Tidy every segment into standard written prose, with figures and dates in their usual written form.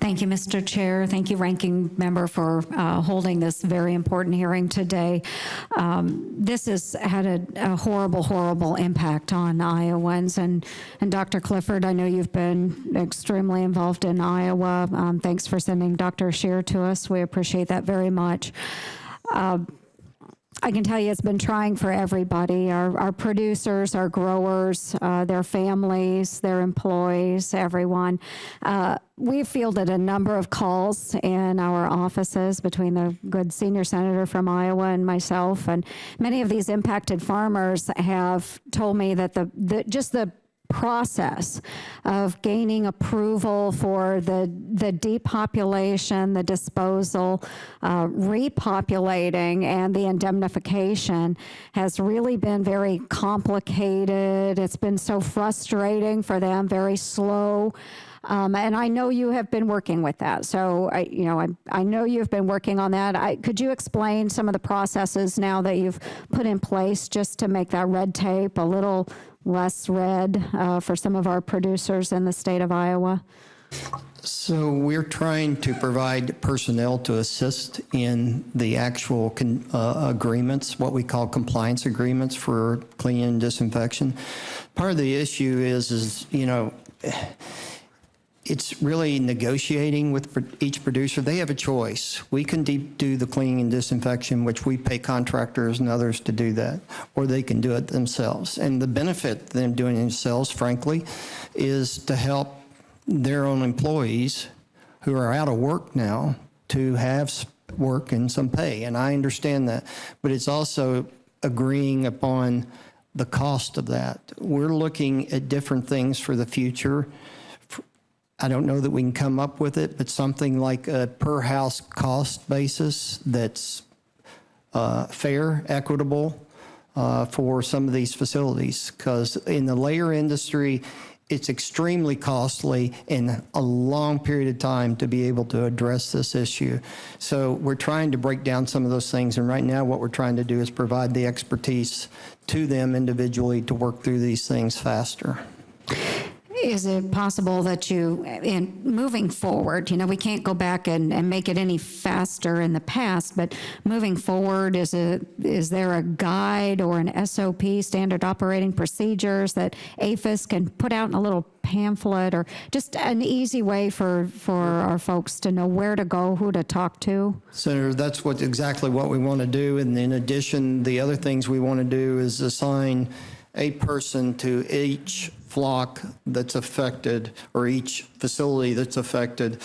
Thank you, Mr. Chair. Thank you, Ranking Member, for holding this very important hearing today. This has had a horrible, horrible impact on Iowans. And Dr. Clifford, I know you've been extremely involved in Iowa. Thanks for sending Dr. Scheer to us. We appreciate that very much. I can tell you it's been trying for everybody, our producers, our growers, their families, their employees, everyone. We've fielded a number of calls in our offices between the good senior senator from Iowa and myself, and many of these impacted farmers have told me that just the process of gaining approval for the depopulation, the disposal, repopulating, and the indemnification has really been very complicated. It's been so frustrating for them, very slow. And I know you have been working with that. So, I know you've been working on that. Could you explain some of the processes now that you've put in place just to make that red tape a little less red for some of our producers in the state of Iowa? So we're trying to provide personnel to assist in the actual agreements, what we call compliance agreements for cleaning and disinfection. Part of the issue is it's really negotiating with each producer. They have a choice. We can do the cleaning and disinfection, which we pay contractors and others to do that, or they can do it themselves. And the benefit of them doing it themselves, frankly, is to help their own employees who are out of work now to have work and some pay. And I understand that. But it's also agreeing upon the cost of that. We're looking at different things for the future. I don't know that we can come up with it, but something like a per house cost basis that's fair, equitable for some of these facilities. Because in the layer industry, it's extremely costly and a long period of time to be able to address this issue. So we're trying to break down some of those things. And right now what we're trying to do is provide the expertise to them individually to work through these things faster. Is it possible that in moving forward, we can't go back and make it any faster in the past, but moving forward, is there a guide or an SOP, standard operating procedures, that APHIS can put out in a little pamphlet, or just an easy way for our folks to know where to go, who to talk to? Senator, that's exactly what we want to do. And in addition, the other things we want to do is assign a person to each flock that's affected, or each facility that's affected,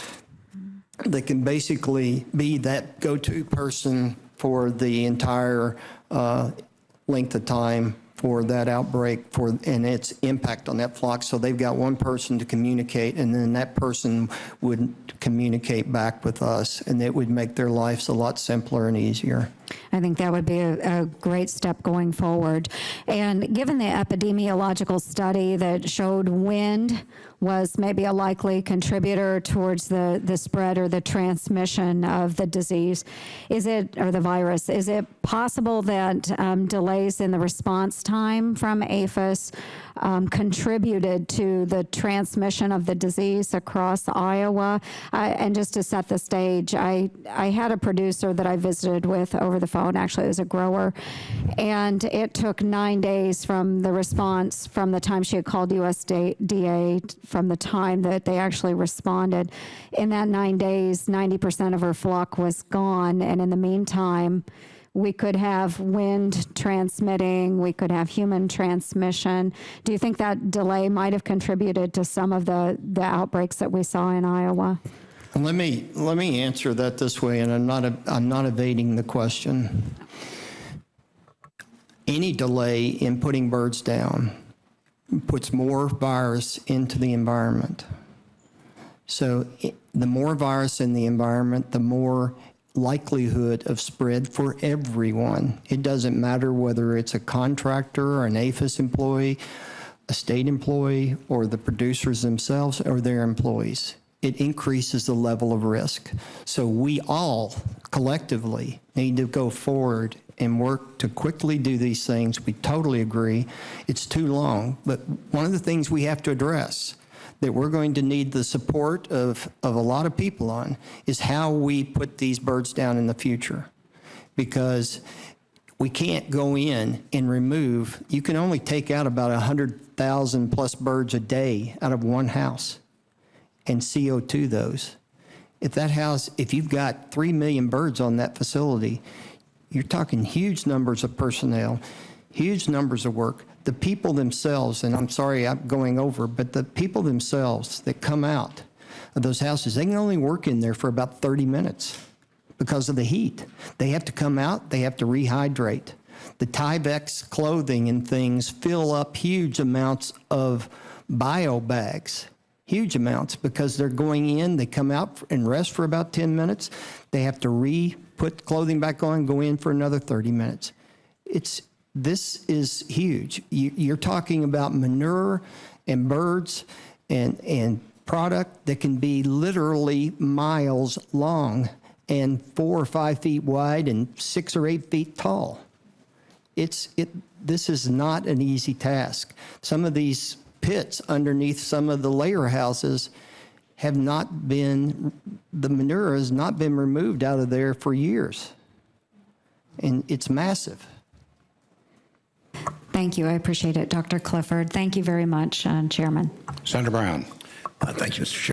that can basically be that go-to person for the entire length of time for that outbreak and its impact on that flock. So they've got one person to communicate, and then that person would communicate back with us, and it would make their lives a lot simpler and easier. I think that would be a great step going forward. And given the epidemiological study that showed wind was maybe a likely contributor towards the spread or the transmission of the disease, or the virus, is it possible that delays in the response time from APHIS contributed to the transmission of the disease across Iowa? And just to set the stage, I had a producer that I visited with over the phone. Actually, it was a grower, and it took 9 days from the response, from the time she had called USDA, from the time that they actually responded. In that 9 days, 90% of her flock was gone, and in the meantime, we could have wind transmitting, we could have human transmission. Do you think that delay might have contributed to some of the outbreaks that we saw in Iowa? Let me answer that this way, and I'm not evading the question. Any delay in putting birds down puts more virus into the environment. So the more virus in the environment, the more likelihood of spread for everyone. It doesn't matter whether it's a contractor or an APHIS employee, a state employee, or the producers themselves or their employees. It increases the level of risk. So we all collectively need to go forward and work to quickly do these things. We totally agree. It's too long. But one of the things we have to address, that we're going to need the support of a lot of people on is how we put these birds down in the future. Because we can't go in and remove, you can only take out about 100,000 plus birds a day out of one house and CO2 those. If that house, if you've got 3 million birds on that facility, you're talking huge numbers of personnel, huge numbers of work. The people themselves, and I'm sorry I'm going over, but the people themselves that come out of those houses, they can only work in there for about 30 minutes because of the heat. They have to come out, they have to rehydrate. The Tyvek clothing and things fill up huge amounts of bio bags, huge amounts, because they're going in, they come out and rest for about 10 minutes. They have to put clothing back on, go in for another 30 minutes. This is huge. You're talking about manure and birds and product that can be literally miles long and 4 or 5 feet wide and 6 or 8 feet tall. This is not an easy task. Some of these pits underneath some of the layer houses have not been, the manure has not been removed out of there for years. And it's massive. Thank you. I appreciate it, Dr. Clifford. Thank you very much, Chairman. Senator Brown. Thank you, Mr. Chair.